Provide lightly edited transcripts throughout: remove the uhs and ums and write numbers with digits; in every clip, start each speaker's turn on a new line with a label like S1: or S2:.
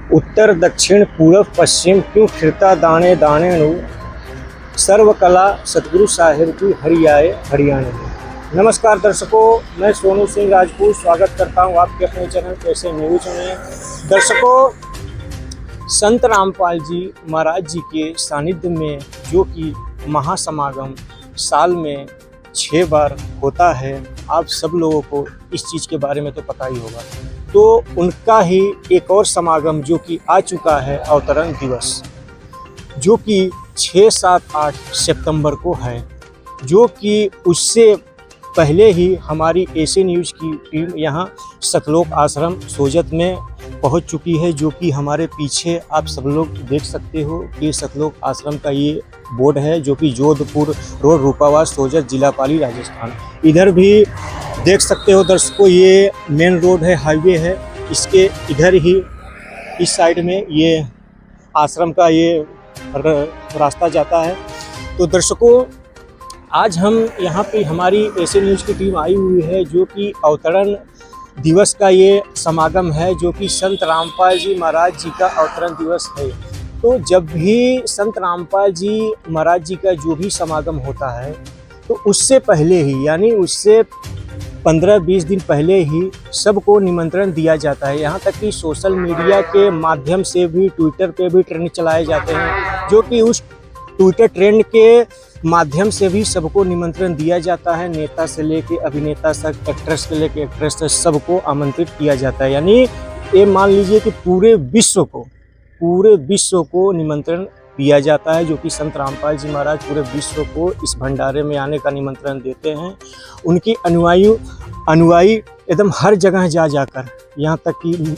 S1: उत्तर दक्षिण पूर्व पश्चिम क्यों फिरता दाने दाने नु सर्वकला सतगुरु साहिब की हरियाए हरियाणा में। नमस्कार दर्शकों, मैं सोनू सिंह राजपूत स्वागत करता हूं आपके अपने चैनल कैसे न्यूज में। दर्शकों, संत रामपाल जी महाराज जी के सानिध्य में जो कि महासमागम साल में 6 बार होता है, आप सब लोगों को इस चीज़ के बारे में तो पता ही होगा। तो उनका ही एक और समागम जो कि आ चुका है, अवतरण दिवस, जो कि 6, 7, 8 सितंबर को है, जो कि उससे पहले ही हमारी एसी न्यूज़ की टीम यहाँ सतलोक आश्रम सोजत में पहुँच चुकी है, जो कि हमारे पीछे आप सब लोग देख सकते हो कि सतलोक आश्रम का ये बोर्ड है, जो कि जोधपुर रोड, रूपावास, सोजत, जिला पाली, राजस्थान। इधर भी देख सकते हो दर्शकों, ये मेन रोड है, हाईवे है, इसके इधर ही इस साइड में ये आश्रम का ये रास्ता जाता है। तो दर्शकों, आज हम यहाँ पे हमारी एसी न्यूज़ की टीम आई हुई है, जो कि अवतरण दिवस का ये समागम है, जो कि संत रामपाल जी महाराज जी का अवतरण दिवस है। तो जब भी संत रामपाल जी महाराज जी का जो भी समागम होता है, तो उससे पहले ही, यानी उससे 15-20 दिन पहले ही सबको निमंत्रण दिया जाता है। यहाँ तक कि सोशल मीडिया के माध्यम से भी, ट्विटर पे भी ट्रेंड चलाए जाते हैं, जो कि उस ट्विटर ट्रेंड के माध्यम से भी सबको निमंत्रण दिया जाता है। नेता से लेके अभिनेता तक, एक्ट्रेस से लेके एक्ट्रेस तक सबको आमंत्रित किया जाता है। यानी ये मान लीजिए कि पूरे विश्व को निमंत्रण दिया जाता है, जो कि संत रामपाल जी महाराज पूरे विश्व को इस भंडारे में आने का निमंत्रण देते हैं। उनकी अनुयायी एकदम हर जगह जाकर, यहाँ तक कि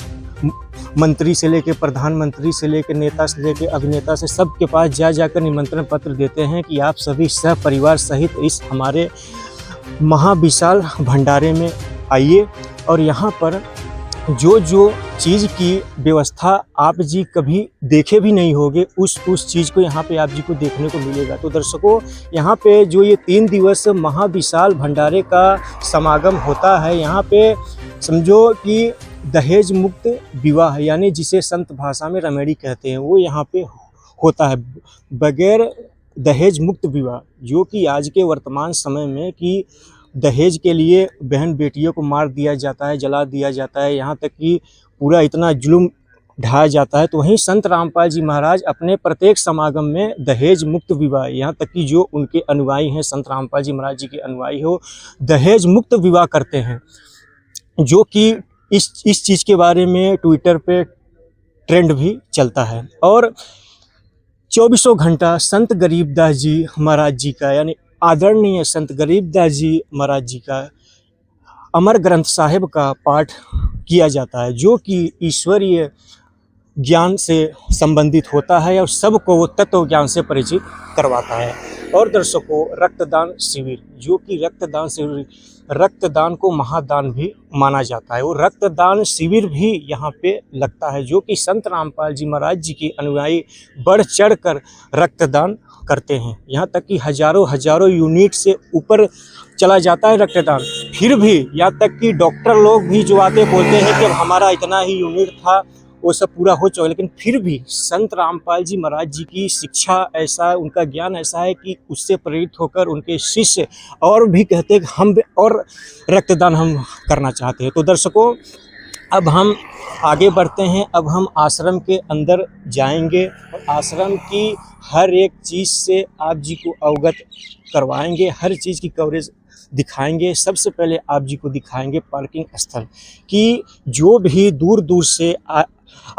S1: मंत्री से लेके प्रधानमंत्री से लेके नेता से लेके अभिनेता से सबके पास जाकर निमंत्रण पत्र देते हैं कि आप सभी सहपरिवार सहित इस हमारे महाविशाल भंडारे में आइए। और यहाँ पर जो चीज़ की व्यवस्था आप जी कभी देखे भी नहीं होंगे, उस चीज़ को यहाँ पे आप जी को देखने को मिलेगा। तो दर्शकों, यहाँ पे जो ये 3 दिवस महाविशाल भंडारे का समागम होता है, यहाँ पे समझो कि दहेज मुक्त विवाह, यानी जिसे संत भाषा में रमेड़ी कहते हैं, वो यहाँ पे होता है। बगैर दहेज मुक्त विवाह, जो कि आज के वर्तमान समय में कि दहेज के लिए बहन बेटियों को मार दिया जाता है, जला दिया जाता है, यहाँ तक कि पूरा इतना जुल्म ढाया जाता है। तो वहीं संत रामपाल जी महाराज अपने प्रत्येक समागम में दहेज मुक्त विवाह, यहाँ तक कि जो उनके अनुयायी हैं, संत रामपाल जी महाराज जी के अनुयायी हो, दहेज मुक्त विवाह करते हैं, जो कि इस चीज़ के बारे में ट्विटर पे ट्रेंड भी चलता है। और 24 घंटा संत गरीबदास जी महाराज जी का, यानी आदरणीय संत गरीबदास जी महाराज जी का अमर ग्रंथ साहिब का पाठ किया जाता है, जो कि ईश्वरीय ज्ञान से संबंधित होता है और सबको वो तत्व ज्ञान से परिचित करवाता है। और दर्शकों, रक्तदान शिविर, जो कि रक्तदान शिविर, रक्तदान को महादान भी माना जाता है, वो रक्तदान शिविर भी यहाँ पे लगता है, जो कि संत रामपाल जी महाराज जी के अनुयायी बढ़ चढ़ कर रक्तदान करते हैं। यहाँ तक कि हजारों यूनिट से ऊपर चला जाता है रक्तदान। फिर भी यहाँ तक कि डॉक्टर लोग भी जो आते बोलते हैं कि अब हमारा इतना ही यूनिट था, वो सब पूरा हो चुका, लेकिन फिर भी संत रामपाल जी महाराज जी की शिक्षा ऐसा, उनका ज्ञान ऐसा है कि उससे प्रेरित होकर उनके शिष्य और भी कहते हैं कि हम और रक्तदान हम करना चाहते हैं। तो दर्शकों, अब हम आगे बढ़ते हैं। अब हम आश्रम के अंदर जाएंगे और आश्रम की हर एक चीज़ से आप जी को अवगत करवाएंगे, हर चीज़ की कवरेज दिखाएंगे। सबसे पहले आप जी को दिखाएंगे पार्किंग स्थल, कि जो भी दूर दूर से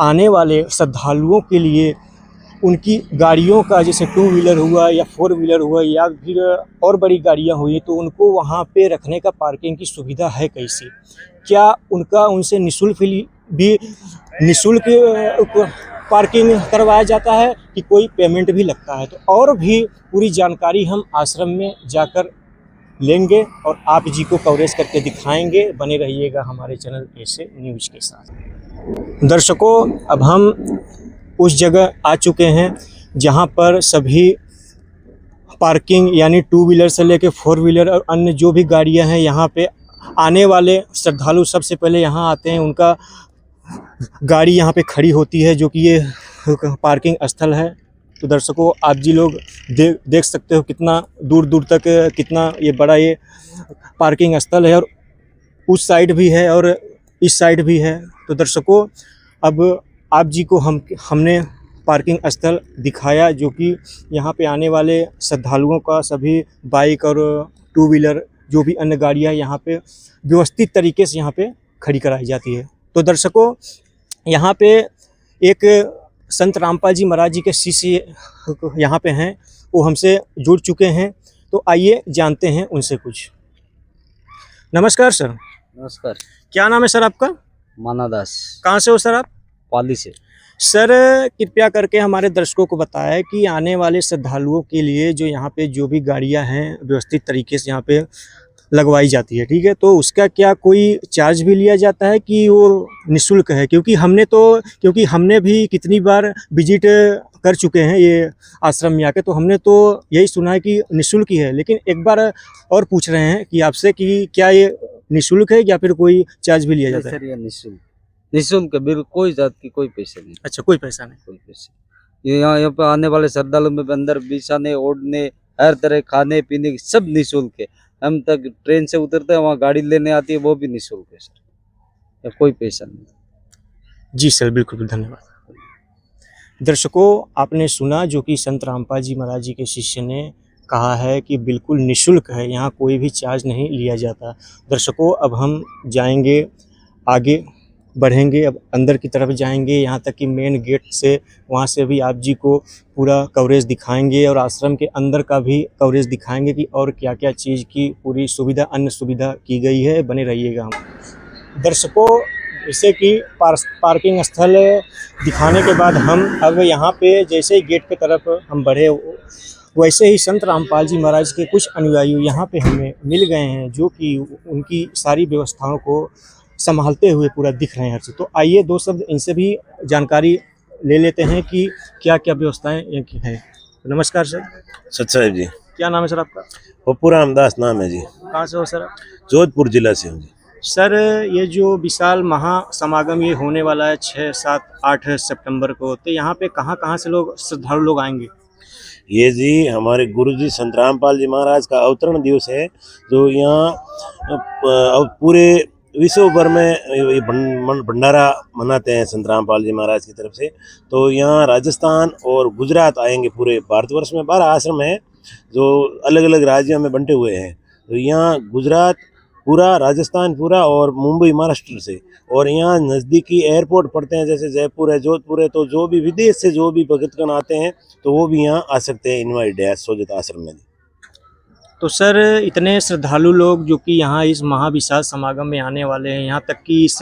S1: आने वाले श्रद्धालुओं के लिए उनकी गाड़ियों का, जैसे 2 व्हीलर हुआ या 4 व्हीलर हुआ या फिर और बड़ी गाड़ियां हुई, तो उनको वहां पे रखने का पार्किंग की सुविधा है कैसी, क्या उनका उनसे निःशुल्क पार्किंग करवाया जाता है कि कोई पेमेंट भी लगता है। तो और भी पूरी जानकारी हम आश्रम में जाकर लेंगे और आप जी को कवरेज करके दिखाएंगे। बने रहिएगा हमारे चैनल ऐसे न्यूज़ के साथ। दर्शकों, अब हम उस जगह आ चुके हैं जहां पर सभी पार्किंग, यानी 2 व्हीलर से लेके 4 व्हीलर और अन्य जो भी गाड़ियां हैं, यहाँ पे आने वाले श्रद्धालु सबसे पहले यहाँ आते हैं, उनका गाड़ी यहाँ पे खड़ी होती है, जो कि ये पार्किंग स्थल है। तो दर्शकों, आप जी लोग देख सकते हो कितना दूर दूर तक कितना ये बड़ा ये पार्किंग स्थल है, और उस साइड भी है और इस साइड भी है। तो दर्शकों, अब आप जी को हमने पार्किंग स्थल दिखाया, जो कि यहाँ पे आने वाले श्रद्धालुओं का सभी बाइक और टू व्हीलर जो भी अन्य गाड़ियाँ यहाँ पे व्यवस्थित तरीके से यहाँ पे खड़ी कराई जाती है। तो दर्शकों, यहाँ पे एक संत रामपाल जी महाराज जी के शिष्य यहाँ पे हैं, वो हमसे जुड़ चुके हैं। तो आइए जानते हैं उनसे कुछ। नमस्कार सर।
S2: नमस्कार।
S1: क्या नाम है सर आपका?
S2: माना दास।
S1: कहाँ से हो सर आप?
S2: पाली से।
S1: सर, कृपया करके हमारे दर्शकों को बताएं कि आने वाले श्रद्धालुओं के लिए जो यहाँ पे जो भी गाड़ियाँ हैं व्यवस्थित तरीके से यहाँ पे लगवाई जाती है, ठीक है, तो उसका क्या कोई चार्ज भी लिया जाता है कि वो निःशुल्क है? क्योंकि हमने भी कितनी बार विजिट कर चुके हैं ये आश्रम में आके, तो हमने तो यही सुना है कि निःशुल्क ही है। लेकिन एक बार और पूछ रहे हैं कि आपसे कि क्या ये निःशुल्क है या फिर कोई चार्ज भी लिया जाता है?
S2: सर, ये निःशुल्क बिल्कुल, कोई जात की कोई पैसे नहीं।
S1: अच्छा, कोई पैसा नहीं?
S2: कोई पैसे। ये यहाँ पे आने वाले श्रद्धालु में अंदर बिछाने ओढ़ने हर तरह खाने पीने की सब निःशुल्क है। हम तक ट्रेन से उतरते हैं, वहाँ गाड़ी लेने आती है, वो भी निःशुल्क है सर, कोई पैसा नहीं।
S1: जी सर, बिल्कुल धन्यवाद। दर्शकों, आपने सुना जो कि संत रामपाल जी महाराज जी के शिष्य ने कहा है कि बिल्कुल निःशुल्क है, यहाँ कोई भी चार्ज नहीं लिया जाता। दर्शकों, अब हम जाएंगे आगे, बढ़ेंगे, अब अंदर की तरफ जाएंगे, यहाँ तक कि मेन गेट से, वहाँ से भी आप जी को पूरा कवरेज दिखाएंगे और आश्रम के अंदर का भी कवरेज दिखाएंगे कि और क्या क्या चीज़ की पूरी सुविधा, अन्य सुविधा की गई है। बने रहिएगा हम। दर्शकों, जैसे कि पार्किंग स्थल दिखाने के बाद हम अब यहाँ पे जैसे ही गेट की तरफ हम बढ़े, वैसे ही संत रामपाल जी महाराज के कुछ अनुयायी यहाँ पे हमें मिल गए हैं, जो कि उनकी सारी व्यवस्थाओं को संभालते हुए पूरा दिख रहे हैं हर चीज़। तो आइए दो शब्द इनसे भी जानकारी ले लेते हैं कि क्या क्या व्यवस्थाएं हैं। नमस्कार सर।
S3: सच साहिब जी।
S1: क्या नाम है सर आपका?
S3: पप्पू रामदास नाम है जी।
S1: कहाँ से हो सर?
S3: जोधपुर जिला से हूँ जी।
S1: सर, ये जो विशाल महासमागम ये होने वाला है 6, 7, 8 सितंबर को, तो यहाँ पे कहाँ से लोग श्रद्धालु लोग आएंगे?
S3: ये जी हमारे गुरुजी संत रामपाल जी महाराज का अवतरण दिवस है, जो यहाँ पूरे विश्व भर में भंडारा मनाते हैं संत रामपाल जी महाराज की तरफ से। तो यहाँ राजस्थान और गुजरात आएंगे। पूरे भारतवर्ष में 12 आश्रम हैं जो अलग अलग राज्यों में बंटे हुए हैं। तो यहाँ गुजरात पूरा, राजस्थान पूरा और मुंबई महाराष्ट्र से, और यहाँ नज़दीकी एयरपोर्ट पड़ते हैं जैसे जयपुर है, जोधपुर है। तो जो भी विदेश से जो भी भक्तगण आते हैं तो वो भी यहाँ आ सकते हैं, इनवाइट है सोजत आश्रम में।
S1: तो सर, इतने श्रद्धालु लोग जो कि यहाँ इस महाविशाल समागम में आने वाले हैं, यहाँ तक कि इस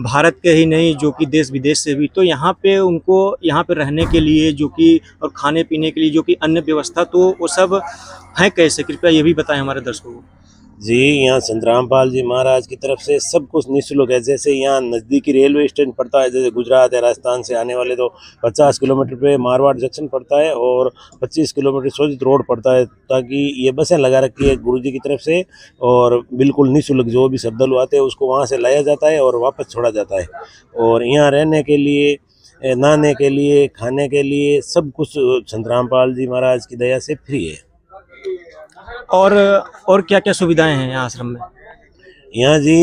S1: भारत के ही नहीं जो कि देश विदेश से भी, तो यहाँ पे उनको यहाँ पे रहने के लिए जो कि और खाने पीने के लिए जो कि अन्य व्यवस्था, तो वो सब है कैसे? कृपया ये भी बताएं हमारे दर्शकों को।
S3: जी, यहाँ संत रामपाल जी महाराज की तरफ से सब कुछ निःशुल्क है। जैसे यहाँ नज़दीकी रेलवे स्टेशन पड़ता है, जैसे गुजरात है, राजस्थान से आने वाले तो 50 किलोमीटर पे मारवाड़ जंक्शन पड़ता है और 25 किलोमीटर सोजित रोड पड़ता है, ताकि ये बसें लगा रखी है गुरुजी की तरफ से, और बिल्कुल निःशुल्क जो भी श्रद्धालु आते हैं उसको वहाँ से लाया जाता है और वापस छोड़ा जाता है। और यहाँ रहने के लिए, नहाने के लिए, खाने के लिए सब कुछ संत रामपाल जी महाराज की दया से फ्री है।
S1: और क्या क्या सुविधाएं हैं यहाँ आश्रम में?
S3: यहाँ जी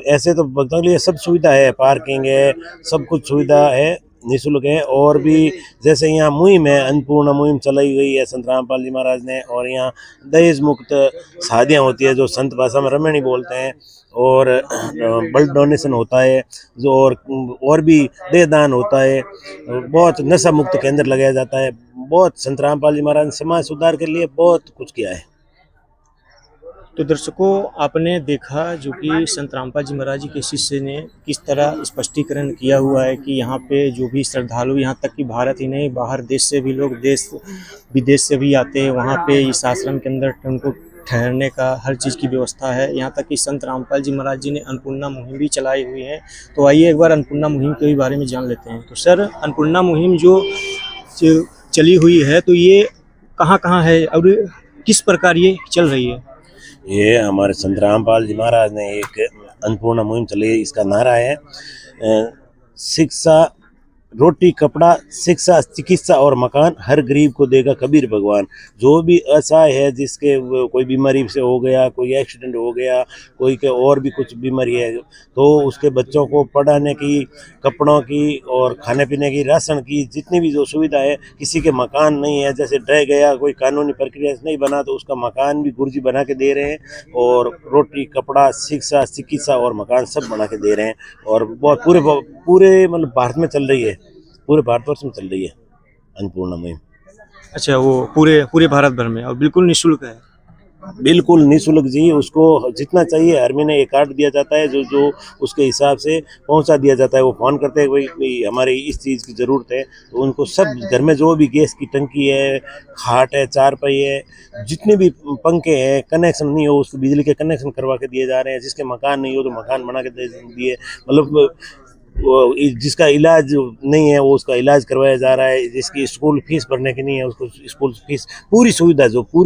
S3: ऐसे तो भक्तों के लिए सब सुविधा है, पार्किंग है, सब कुछ सुविधा है, निःशुल्क है। और भी जैसे यहाँ मुहिम है, अन्नपूर्णा मुहिम चलाई गई है संत रामपाल जी महाराज ने, और यहाँ दहेज मुक्त शादियाँ होती है जो संत भाषा में रमणी बोलते हैं, और ब्लड डोनेशन होता है जो, और भी देहदान होता है, बहुत नशा मुक्त केंद्र लगाया जाता है। बहुत संत रामपाल जी महाराज ने समाज सुधार के लिए बहुत कुछ किया है।
S1: तो दर्शकों, आपने देखा जो कि संत रामपाल जी महाराज जी के शिष्य ने किस तरह स्पष्टीकरण किया हुआ है कि यहाँ पे जो भी श्रद्धालु, यहाँ तक कि भारत ही नहीं बाहर देश से भी लोग, देश विदेश से भी आते हैं, वहाँ पे इस आश्रम के अंदर उनको ठहरने का हर चीज़ की व्यवस्था है। यहाँ तक कि संत रामपाल जी महाराज जी ने अन्नपूर्णा मुहिम भी चलाई हुई है। तो आइए एक बार अन्नपूर्णा मुहिम के भी बारे में जान लेते हैं। तो सर, अन्नपूर्णा मुहिम जो चली हुई है, तो ये कहाँ है और किस प्रकार ये चल रही है?
S3: ये हमारे संत रामपाल जी महाराज ने एक अन्नपूर्णा मुहिम चल रही है। इसका नारा है शिक्षा, रोटी, कपड़ा, शिक्षा, चिकित्सा और मकान, हर गरीब को देगा कबीर भगवान। जो भी असहाय है, जिसके कोई बीमारी से हो गया, कोई एक्सीडेंट हो गया, कोई के और भी कुछ बीमारी है, तो उसके बच्चों को पढ़ाने की, कपड़ों की और खाने पीने की, राशन की, जितनी भी जो सुविधा है, किसी के मकान नहीं है, जैसे रह गया, कोई कानूनी प्रक्रिया से नहीं बना, तो उसका मकान भी गुरुजी बना के दे रहे हैं। और रोटी, कपड़ा, शिक्षा, चिकित्सा और मकान सब बना के दे रहे हैं। और बहुत पूरे मतलब भारत में चल रही है, पूरे भारतवर्ष में चल रही है अन्नपूर्णा मुहिम।
S1: अच्छा, वो पूरे भारत भर में और बिल्कुल निःशुल्क है?
S3: बिल्कुल निःशुल्क जी। उसको जितना चाहिए हर महीने एक कार्ड दिया जाता है, जो उसके हिसाब से पहुंचा दिया जाता है। वो फ़ोन करते हैं भाई हमारी इस चीज़ की ज़रूरत है, तो उनको सब घर में जो भी गैस की टंकी है, खाट है, चारपाई है, जितने भी पंखे हैं, कनेक्शन नहीं हो उसको बिजली के कनेक्शन करवा के दिए जा रहे हैं। जिसके मकान नहीं हो तो मकान बना के दे दिए। मतलब जिसका इलाज नहीं है वो उसका इलाज करवाया जा रहा है। जिसकी स्कूल फीस भरने की नहीं है उसको स्कूल फीस, पूरी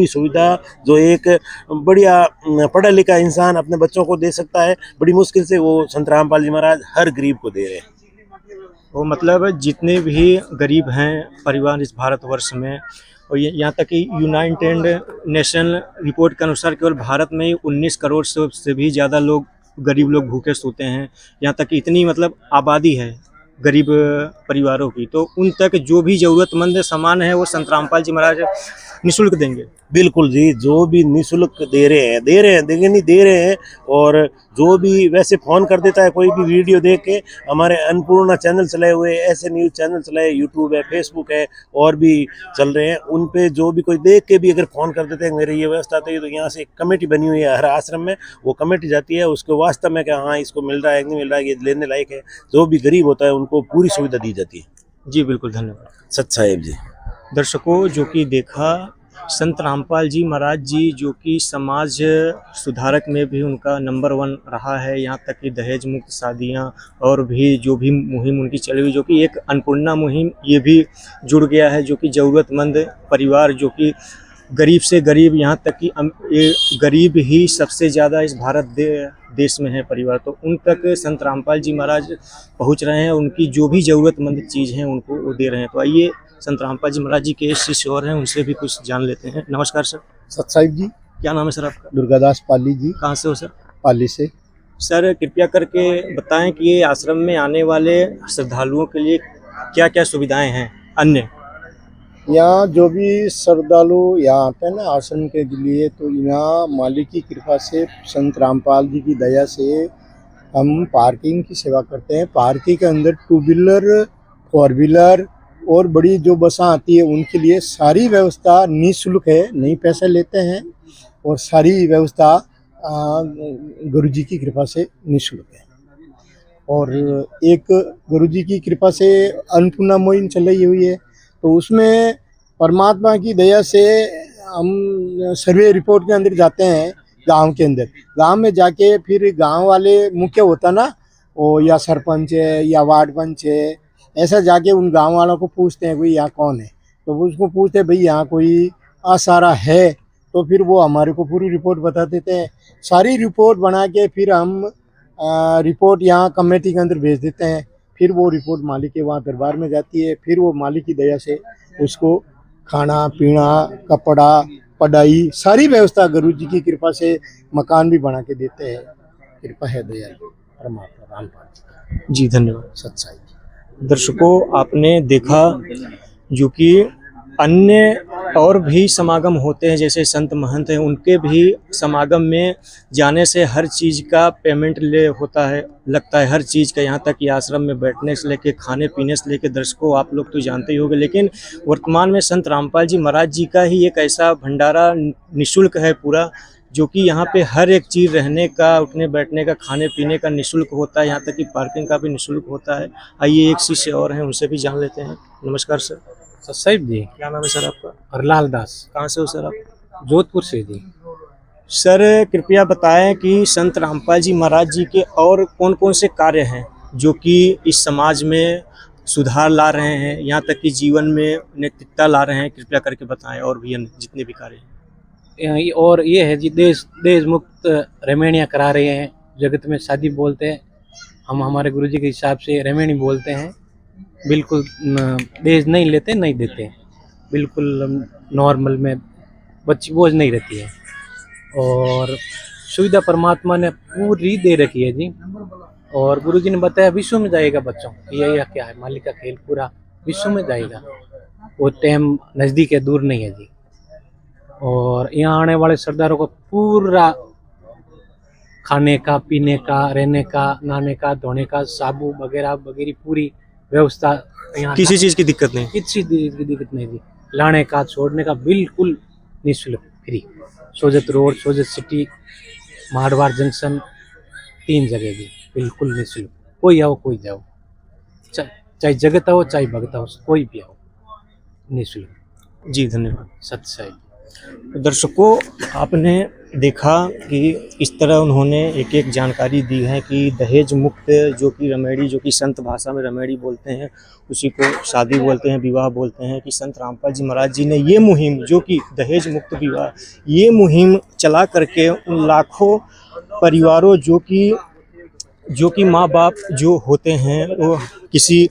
S3: सुविधा जो एक बढ़िया पढ़ा लिखा इंसान अपने बच्चों को दे सकता है, बड़ी मुश्किल से वो संत रामपाल जी महाराज हर गरीब को दे रहे हैं।
S1: वो मतलब जितने भी गरीब हैं परिवार इस भारतवर्ष में, और यहाँ तक कि यूनाइटेड नेशन रिपोर्ट के अनुसार केवल भारत में ही 19 करोड़ से भी ज़्यादा लोग, गरीब लोग भूखे सोते हैं। यहाँ तक कि इतनी मतलब आबादी है गरीब परिवारों की, तो उन तक जो भी ज़रूरतमंद सामान है वो संत रामपाल जी महाराज निःशुल्क देंगे।
S3: बिल्कुल जी, जो भी निःशुल्क दे रहे हैं। और जो भी वैसे फ़ोन कर देता है, कोई भी वीडियो देख के, हमारे अन्नपूर्णा चैनल चलाए हुए, ऐसे न्यूज़ चैनल चलाए, यूट्यूब है, फेसबुक है और भी चल रहे हैं, उन पे जो भी कोई देख के भी अगर फ़ोन कर देते हैं मेरे ये व्यवस्था, तो यहाँ से एक कमेटी बनी हुई है हर आश्रम में। वो कमेटी जाती है, उसको वास्तव में क्या हाँ इसको मिल रहा है नहीं मिल रहा है, ये लेने लायक है, जो भी गरीब होता है उनको पूरी सुविधा दी जाती है।
S1: जी बिल्कुल, धन्यवाद।
S3: सत साहिब जी।
S1: दर्शकों, जो कि देखा संत रामपाल जी महाराज जी, जो कि समाज सुधारक में भी उनका नंबर 1 रहा है। यहाँ तक कि दहेज मुक्त शादियाँ और भी जो भी मुहिम उनकी चली हुई, जो कि एक अन्नपूर्णा मुहिम ये भी जुड़ गया है, जो कि ज़रूरतमंद परिवार, जो कि गरीब से गरीब, यहाँ तक कि ये गरीब ही सबसे ज़्यादा इस भारत देश में है परिवार, तो उन तक संत रामपाल जी महाराज पहुँच रहे हैं। उनकी जो भी ज़रूरतमंद चीज़ हैं उनको वो दे रहे हैं। तो आइए संत रामपाल जी महाराज जी के शिष्य और हैं, उनसे भी कुछ जान लेते हैं। नमस्कार सर।
S4: सत साहिब जी।
S1: क्या नाम है सर आपका?
S4: दुर्गादास पाली जी।
S1: कहाँ से हो सर?
S4: पाली से।
S1: सर कृपया करके बताएं कि ये आश्रम में आने वाले श्रद्धालुओं के लिए क्या क्या सुविधाएं हैं अन्य?
S4: यहाँ जो भी श्रद्धालु यहाँ आते हैं ना आश्रम के लिए, तो यहाँ मालिक की कृपा से, संत रामपाल जी की दया से हम पार्किंग की सेवा करते हैं। पार्किंग के अंदर 2 व्हीलर, 4 व्हीलर और बड़ी जो बसें आती है उनके लिए सारी व्यवस्था निःशुल्क है, नहीं पैसे लेते हैं। और सारी व्यवस्था गुरुजी की कृपा से निःशुल्क है। और एक गुरुजी की कृपा से अन्नपूर्णा मुहिम चल रही हुई है, तो उसमें परमात्मा की दया से हम सर्वे रिपोर्ट के अंदर जाते हैं गांव के अंदर। गांव में जाके फिर गांव वाले मुख्य होता ना, वो या सरपंच है या वार्ड पंच है, ऐसा जाके उन गांव वालों को पूछते हैं भाई यहाँ कौन है, तो उसको पूछते हैं भाई यहाँ कोई आसारा है, तो फिर वो हमारे को पूरी रिपोर्ट बता देते हैं। सारी रिपोर्ट बना के फिर हम रिपोर्ट यहाँ कमेटी के अंदर भेज देते हैं। फिर वो रिपोर्ट मालिक के वहाँ दरबार में जाती है। फिर वो मालिक की दया से उसको खाना पीना, कपड़ा, पढ़ाई, सारी व्यवस्था गुरु जी की कृपा से मकान भी बना के देते हैं। कृपा है दया परमात्मा रामपाल
S1: जी, धन्यवाद।
S4: सत्साई।
S1: दर्शकों, आपने देखा जो कि अन्य और भी समागम होते हैं, जैसे संत महंत हैं, उनके भी समागम में जाने से हर चीज़ का पेमेंट लगता है हर चीज़ का। यहाँ तक कि आश्रम में बैठने से लेके खाने पीने से लेके, दर्शकों आप लोग तो जानते ही होंगे, लेकिन वर्तमान में संत रामपाल जी महाराज जी का ही एक ऐसा भंडारा निःशुल्क है पूरा, जो कि यहाँ पे हर एक चीज़, रहने का, उठने बैठने का, खाने पीने का निःशुल्क होता है। यहाँ तक कि पार्किंग का भी निःशुल्क होता है। आइए एक शिष्य और हैं, उनसे भी जान लेते हैं। नमस्कार सर।
S4: साहिब जी।
S1: क्या नाम है सर आपका?
S4: हरलाल दास।
S1: कहाँ से हो सर आप?
S4: जोधपुर से जी।
S1: सर कृपया बताएं कि संत रामपाल जी महाराज जी के और कौन कौन से कार्य हैं जो कि इस समाज में सुधार ला रहे हैं, यहाँ तक कि जीवन में नैतिकता ला रहे हैं, कृपया करके बताएं। और भी अन्य जितने भी कार्य हैं।
S5: और ये है जी देश मुक्त रेमेणियाँ करा रहे हैं, जगत में शादी बोलते हैं, हम हमारे गुरुजी के हिसाब से रेमेणी बोलते हैं। बिल्कुल दहेज नहीं लेते, नहीं देते, बिल्कुल नॉर्मल में बच्ची बोझ नहीं रहती है और सुविधा परमात्मा ने पूरी दे रखी है जी। और गुरुजी ने बताया विश्व में जाएगा बच्चों, ये क्या है, मालिक का खेल पूरा विश्व में जाएगा, वो टाइम नज़दीक है, दूर नहीं है जी। और यहाँ आने वाले सरदारों को पूरा खाने का, पीने का, रहने का, नहाने का, धोने का, साबु वगैरह वगैरह पूरी व्यवस्था यहाँ,
S1: किसी चीज़ की दिक्कत नहीं।
S5: किसी चीज़ की दिक्कत नहीं जी। लाने का, छोड़ने का बिल्कुल निःशुल्क, free. Sojat road, Sojat city, Marwar junction, 3 जगह जी, बिल्कुल निःशुल्क। कोई आओ, कोई जाओ, चाहे जगत आओ चाहे भगत आओ, कोई भी आओ, निःशुल्क
S1: जी धन्यवाद।
S5: सत्य साई।
S1: दर्शकों, आपने देखा कि इस तरह उन्होंने एक एक जानकारी दी है कि दहेज मुक्त, जो कि रमेड़ी, जो कि संत भाषा में रमेड़ी बोलते हैं, उसी को शादी बोलते हैं, विवाह बोलते हैं, कि संत रामपाल जी महाराज जी ने ये मुहिम, जो कि दहेज मुक्त विवाह, ये मुहिम चला करके उन लाखों परिवारों, जो कि माँ बाप जो होते हैं वो किसी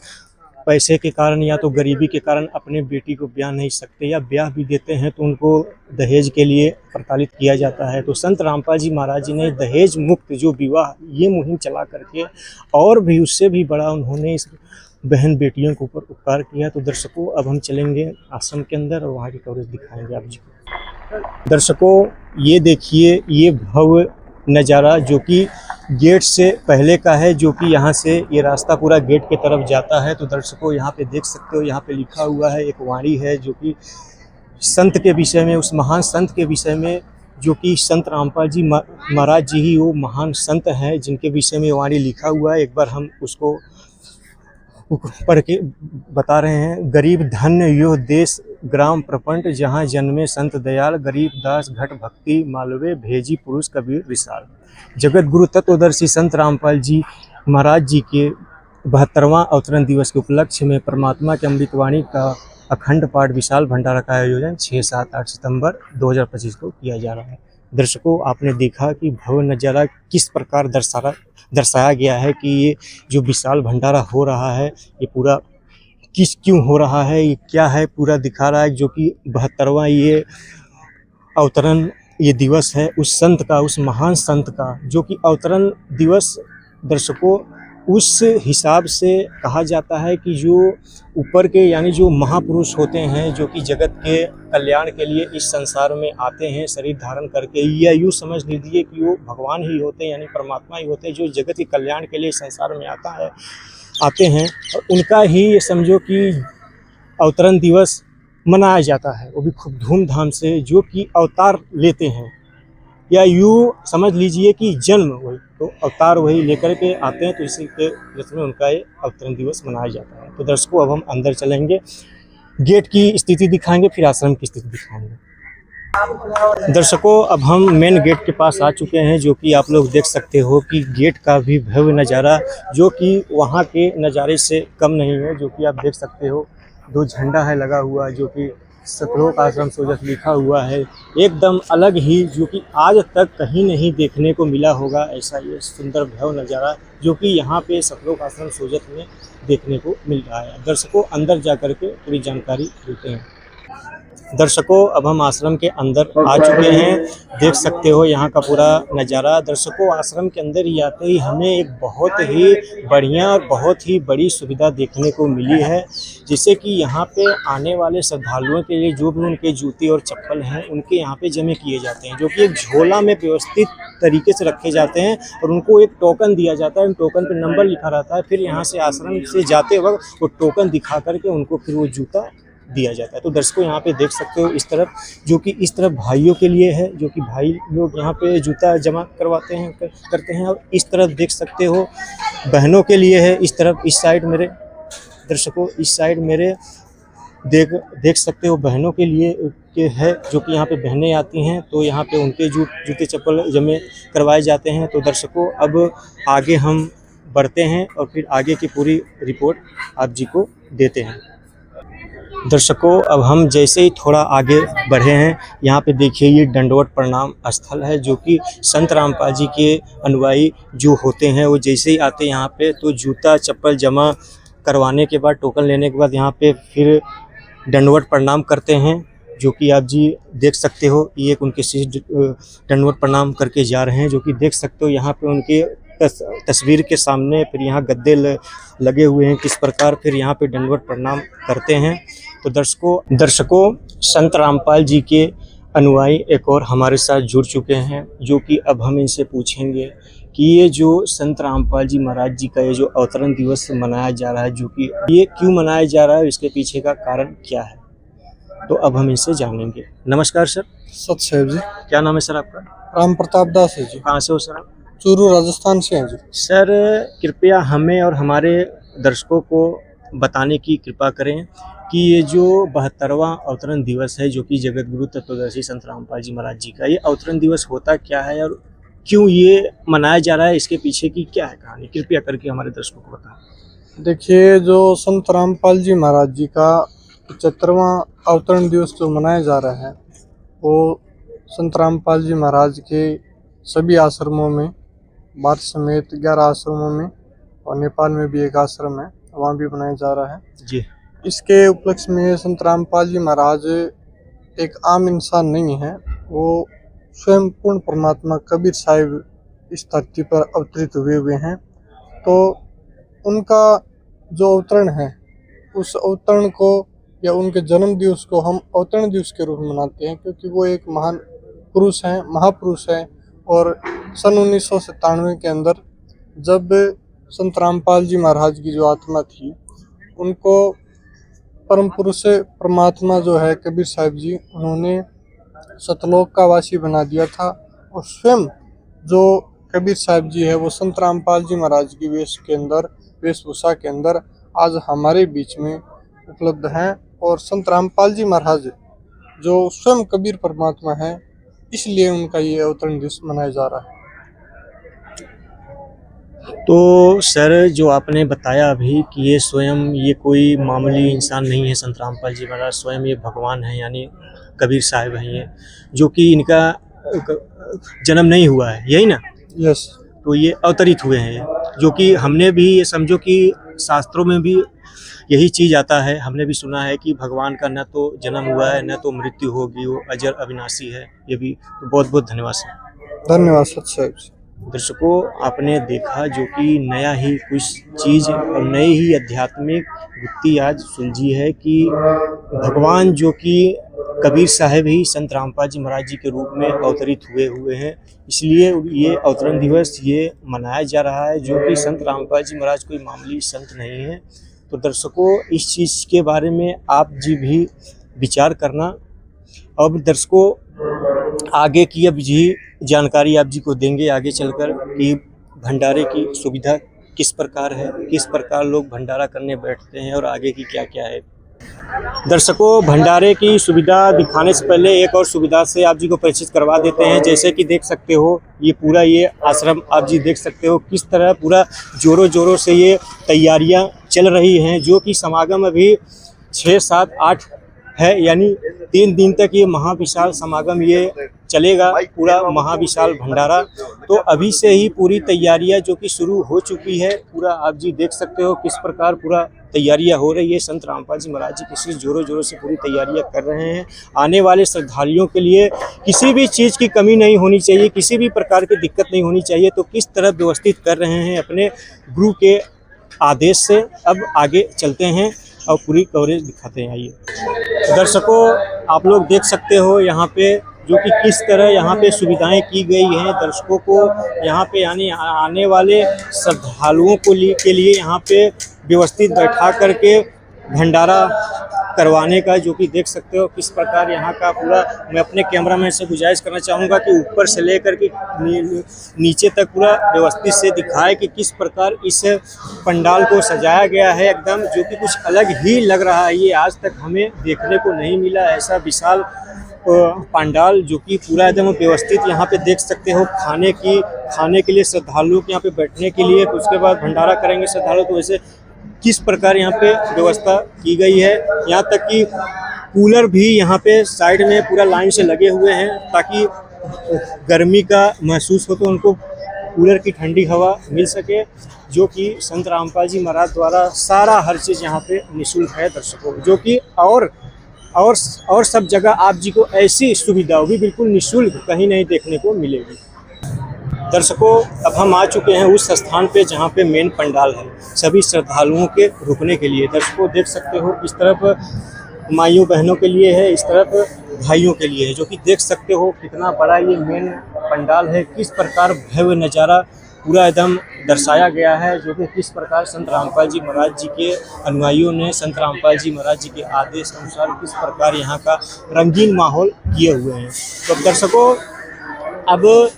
S1: पैसे के कारण या तो गरीबी के कारण अपने बेटी को ब्याह नहीं सकते, या ब्याह भी देते हैं तो उनको दहेज के लिए प्रताड़ित किया जाता है। तो संत रामपाल जी महाराज जी ने दहेज मुक्त जो विवाह, ये मुहिम चला करके और भी उससे भी बड़ा उन्होंने इस बहन बेटियों के ऊपर उपकार किया। तो दर्शकों, अब हम चलेंगे आश्रम के अंदर और वहाँ की कवरेज दिखाएंगे आप जी को। दर्शकों, ये देखिए, ये भव्य नज़ारा जो कि गेट से पहले का है, जो कि यहाँ से ये रास्ता पूरा गेट की तरफ जाता है। तो दर्शकों, यहाँ पे देख सकते हो, यहाँ पे लिखा हुआ है, एक वाणी है जो कि संत के विषय में, उस महान संत के विषय में, जो कि संत रामपाल जी महाराज जी ही वो महान संत हैं जिनके विषय में वाणी लिखा हुआ है। एक बार हम उसको पढ़ के बता रहे हैं। गरीब धन्य यो देश ग्राम प्रपंच, जहाँ जन्मे संत दयाल, गरीब दास घट भक्ति मालवे, भेजी पुरुष कबीर विशाल। जगत गुरु तत्वदर्शी संत रामपाल जी महाराज जी के 72वां अवतरण दिवस के उपलक्ष्य में परमात्मा के अमृतवाणी का अखंड पाठ विशाल भंडारा का आयोजन 6, 7, 8 सितंबर 2025 को किया जा रहा है। दर्शकों, आपने देखा कि भव्य नज़ारा किस प्रकार दर्शाया गया है कि ये जो विशाल भंडारा हो रहा है, ये पूरा क्यों हो रहा है, ये क्या है, पूरा दिखा रहा है। जो कि 72वां ये अवतरण, ये दिवस है उस संत का, उस महान संत का, जो कि अवतरण दिवस। दर्शकों, उस हिसाब से कहा जाता है कि जो ऊपर के, यानी जो महापुरुष होते हैं, जो कि जगत के कल्याण के लिए इस संसार में आते हैं शरीर धारण करके, या यूँ समझ लीजिए कि वो भगवान ही होते हैं, यानी परमात्मा ही होते हैं, जो जगत के कल्याण के लिए संसार में आते हैं, और उनका ही ये समझो कि अवतरण दिवस मनाया जाता है, वो भी खूब धूमधाम से, जो कि अवतार लेते हैं, या यूँ समझ लीजिए कि जन्म वही, तो अवतार वही लेकर के आते हैं, तो इसी के रथ में उनका ये अवतरण दिवस मनाया जाता है। तो दर्शकों, अब हम अंदर चलेंगे, गेट की स्थिति दिखाएंगे, फिर आश्रम की स्थिति दिखाएंगे। दर्शकों, अब हम मेन गेट के पास आ चुके हैं, जो कि आप लोग देख सकते हो कि गेट का भी भव्य नज़ारा, जो कि वहाँ के नज़ारे से कम नहीं है। जो कि आप देख सकते हो, 2 झंडा है लगा हुआ, जो कि सतलोक आश्रम सोजत लिखा हुआ है, एकदम अलग ही, जो कि आज तक कहीं नहीं देखने को मिला होगा ऐसा ये सुंदर भव्य नज़ारा, जो कि यहाँ पे सतलोक आश्रम सोजत में देखने को मिल रहा है। दर्शकों, अंदर जा कर के पूरी जानकारी देते हैं। दर्शकों, अब हम आश्रम के अंदर आ चुके हैं, देख सकते हो यहाँ का पूरा नज़ारा। दर्शकों, आश्रम के अंदर ही आते ही हमें एक बहुत ही बढ़िया और बहुत ही बड़ी सुविधा देखने को मिली है, जिससे कि यहाँ पे आने वाले श्रद्धालुओं के लिए जो भी उनके जूते और चप्पल हैं, उनके यहाँ पे जमे किए जाते हैं, जो कि एक झोला में व्यवस्थित तरीके से रखे जाते हैं, और उनको एक टोकन दिया जाता है, उन टोकन पे नंबर लिखा रहता है। फिर यहाँ से आश्रम से जाते वक्त वो टोकन दिखा करके उनको फिर वो जूता दिया जाता है। तो दर्शकों, यहाँ पे देख सकते हो इस तरफ, जो कि इस तरफ भाइयों के लिए है, जो कि भाई लोग यहाँ पे जूता जमा करवाते हैं, करते हैं, और इस तरफ देख सकते हो बहनों के लिए है। इस तरफ, इस साइड मेरे दर्शकों, इस साइड मेरे देख सकते हो बहनों के लिए के है, जो कि यहाँ पे बहनें आती हैं, तो यहाँ पे उनके जूते चप्पल जमे करवाए जाते हैं। तो दर्शकों, अब आगे हम बढ़ते हैं और फिर आगे की पूरी रिपोर्ट आप जी को देते हैं। दर्शकों, अब हम जैसे ही थोड़ा आगे बढ़े हैं, यहाँ पे देखिए ये दंडवत प्रणाम स्थल है, जो कि संत रामपाल जी के अनुयायी जो होते हैं वो जैसे ही आते हैं यहाँ पे तो जूता चप्पल जमा करवाने के बाद, टोकन लेने के बाद यहाँ पे फिर दंडवत प्रणाम करते हैं, जो कि आप जी देख सकते हो। ये एक उनके शिष्य दंडवत प्रणाम करके जा रहे हैं, जो कि देख सकते हो यहाँ पे उनके तस्वीर के सामने फिर यहाँ गद्दे लगे हुए हैं, किस प्रकार फिर यहाँ पे दंडवत प्रणाम करते हैं। तो दर्शकों संत रामपाल जी के अनुयायी एक और हमारे साथ जुड़ चुके हैं, जो कि अब हम इनसे पूछेंगे कि ये जो संत रामपाल जी महाराज जी का ये जो अवतरण दिवस मनाया जा रहा है, जो कि ये क्यों मनाया जा रहा है, इसके पीछे का कारण क्या है, तो अब हम इनसे जानेंगे। नमस्कार सर।
S6: सत साहेब जी।
S1: क्या नाम है सर आपका?
S6: राम प्रताप दास है जी।
S1: कहाँ से हो सर आप?
S6: चूरू राजस्थान से हैं जी।
S1: सर कृपया हमें और हमारे दर्शकों को बताने की कृपा करें कि ये जो 72वां अवतरण दिवस है, जो कि जगत गुरु तत्वदर्शी संत रामपाल जी महाराज जी का, ये अवतरण दिवस होता क्या है और क्यों ये मनाया जा रहा है, इसके पीछे की क्या है कहानी, कृपया करके हमारे दर्शकों को बताएं।
S6: देखिए, जो संत रामपाल जी महाराज जी का 75वां अवतरण दिवस जो मनाया जा रहा है, वो संत रामपाल जी महाराज के सभी आश्रमों में, भारत समेत 11 आश्रमों में और नेपाल में भी एक आश्रम है, वहाँ भी मनाया जा रहा है
S1: जी।
S6: इसके उपलक्ष्य में संत रामपाल जी महाराज एक आम इंसान नहीं है, वो स्वयं पूर्ण परमात्मा कबीर साहिब इस धरती पर अवतरित हुए हैं। तो उनका जो अवतरण है, उस अवतरण को या उनके जन्म दिवस को हम अवतरण दिवस के रूप में मनाते हैं, क्योंकि वो एक महान पुरुष हैं, महापुरुष हैं। और सन 1997 के अंदर जब संत रामपाल जी महाराज की जो आत्मा थी, उनको परम पुरुष परमात्मा जो है कबीर साहिब जी, उन्होंने सतलोक का वासी बना दिया था। और स्वयं जो कबीर साहिब जी है, वो संत रामपाल जी महाराज की वेशभूषा के अंदर आज हमारे बीच में उपलब्ध हैं। और संत रामपाल जी महाराज जो स्वयं कबीर परमात्मा है, इसलिए उनका ये अवतरण दिवस मनाया जा रहा है।
S1: तो सर, जो आपने बताया अभी कि ये स्वयं ये कोई मामूली इंसान नहीं है, संत रामपाल जी महाराज स्वयं ये भगवान हैं, यानी कबीर साहिब हैं ये, जो कि इनका जन्म नहीं हुआ है, यही ना?
S6: यस।
S1: तो ये अवतरित हुए हैं, जो कि हमने भी ये समझो कि शास्त्रों में भी यही चीज़ आता है, हमने भी सुना है कि भगवान का न तो जन्म हुआ है न तो मृत्यु होगी, वो अजर अविनाशी है। ये भी तो बहुत बहुत धन्यवाद सर।
S6: धन्यवाद सत साहिब।
S1: दर्शकों, आपने देखा जो कि नया ही कुछ चीज़ और नई ही आध्यात्मिक वृत्ति आज सुलझी है कि भगवान जो कि कबीर साहिब ही संत रामपाल जी महाराज जी के रूप में अवतरित हुए हैं, इसलिए ये अवतरण दिवस ये मनाया जा रहा है, जो कि संत रामपाल जी महाराज कोई मामूली संत नहीं है। तो दर्शकों, इस चीज़ के बारे में आप जी भी विचार करना। अब दर्शकों, आगे की अब जी जानकारी आप जी को देंगे आगे चलकर कि भंडारे की सुविधा किस प्रकार है, किस प्रकार लोग भंडारा करने बैठते हैं और आगे की क्या क्या है। दर्शकों, भंडारे की सुविधा दिखाने से पहले एक और सुविधा से आप जी को परिचित करवा देते हैं। जैसे कि देख सकते हो, ये पूरा ये आश्रम आप जी देख सकते हो किस तरह पूरा जोरों जोरों से ये तैयारियां चल रही हैं, जो कि समागम अभी 6, 7, 8 है, यानी 3 दिन तक ये महाविशाल समागम ये चलेगा, पूरा महाविशाल भंडारा। तो अभी से ही पूरी तैयारियां जो कि शुरू हो चुकी है, पूरा आप जी देख सकते हो किस प्रकार पूरा तैयारियां हो रही है। संत रामपाल जी महाराज जी किसी जोरों जोरों से पूरी तैयारियां कर रहे हैं। आने वाले श्रद्धालुओं के लिए किसी भी चीज़ की कमी नहीं होनी चाहिए, किसी भी प्रकार की दिक्कत नहीं होनी चाहिए। तो किस तरह व्यवस्थित कर रहे हैं अपने गुरु के आदेश से। अब आगे चलते हैं और पूरी कवरेज दिखाते हैं। आइए दर्शकों, आप लोग देख सकते हो यहाँ पे जो कि किस तरह यहाँ पे सुविधाएं की गई हैं दर्शकों को, यहाँ पे यानी आने वाले श्रद्धालुओं के लिए यहाँ पे व्यवस्थित बैठा करके भंडारा करवाने का, जो कि देख सकते हो किस प्रकार यहाँ का पूरा। मैं अपने कैमरामैन से गुजारिश करना चाहूँगा कि ऊपर से लेकर के नीचे तक पूरा व्यवस्थित से दिखाए कि किस प्रकार इस पंडाल को सजाया गया है एकदम, जो कि कुछ अलग ही लग रहा है। ये आज तक हमें देखने को नहीं मिला ऐसा विशाल पंडाल, जो कि पूरा एकदम व्यवस्थित। यहाँ पे देख सकते हो खाने के लिए श्रद्धालुओं के यहाँ पे बैठने के लिए, तो उसके बाद भंडारा करेंगे श्रद्धालु। तो वैसे किस प्रकार यहाँ पे व्यवस्था की गई है। यहाँ तक कि कूलर भी यहाँ पे साइड में पूरा लाइन से लगे हुए हैं, ताकि गर्मी का महसूस हो तो उनको कूलर की ठंडी हवा मिल सके, जो कि संत रामपाल जी महाराज द्वारा सारा हर चीज़ यहाँ पे निःशुल्क है दर्शकों, जो कि और सब जगह आप जी को ऐसी सुविधा भी बिल्कुल निःशुल्क कहीं नहीं देखने को मिलेगी। दर्शकों, अब हम आ चुके हैं उस स्थान पे जहाँ पे मेन पंडाल है सभी श्रद्धालुओं के रुकने के लिए। दर्शकों देख सकते हो, इस तरफ माइयों बहनों के लिए है, इस तरफ भाइयों के लिए है, जो कि देख सकते हो कितना बड़ा ये मेन पंडाल है, किस प्रकार भव्य नज़ारा पूरा एकदम दर्शाया गया है, जो कि किस प्रकार संत रामपाल जी महाराज जी के अनुयायियों ने संत रामपाल जी महाराज जी के आदेश अनुसार किस प्रकार यहाँ का रंगीन माहौल किए हुए हैं। तो दर्शकों, अब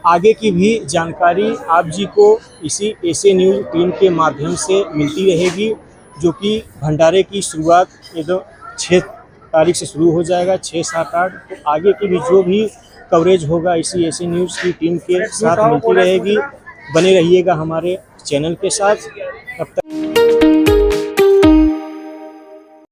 S1: आगे की भी जानकारी आप जी को इसी एसे न्यूज़ टीम के माध्यम से मिलती रहेगी, जो कि भंडारे की शुरुआत एकदम 6 तारीख से शुरू हो जाएगा, 6, 7, 8। तो आगे की भी जो भी कवरेज होगा इसी एसे न्यूज़ की टीम के साथ मिलती रहेगी। बने रहिएगा हमारे चैनल के साथ। तब तक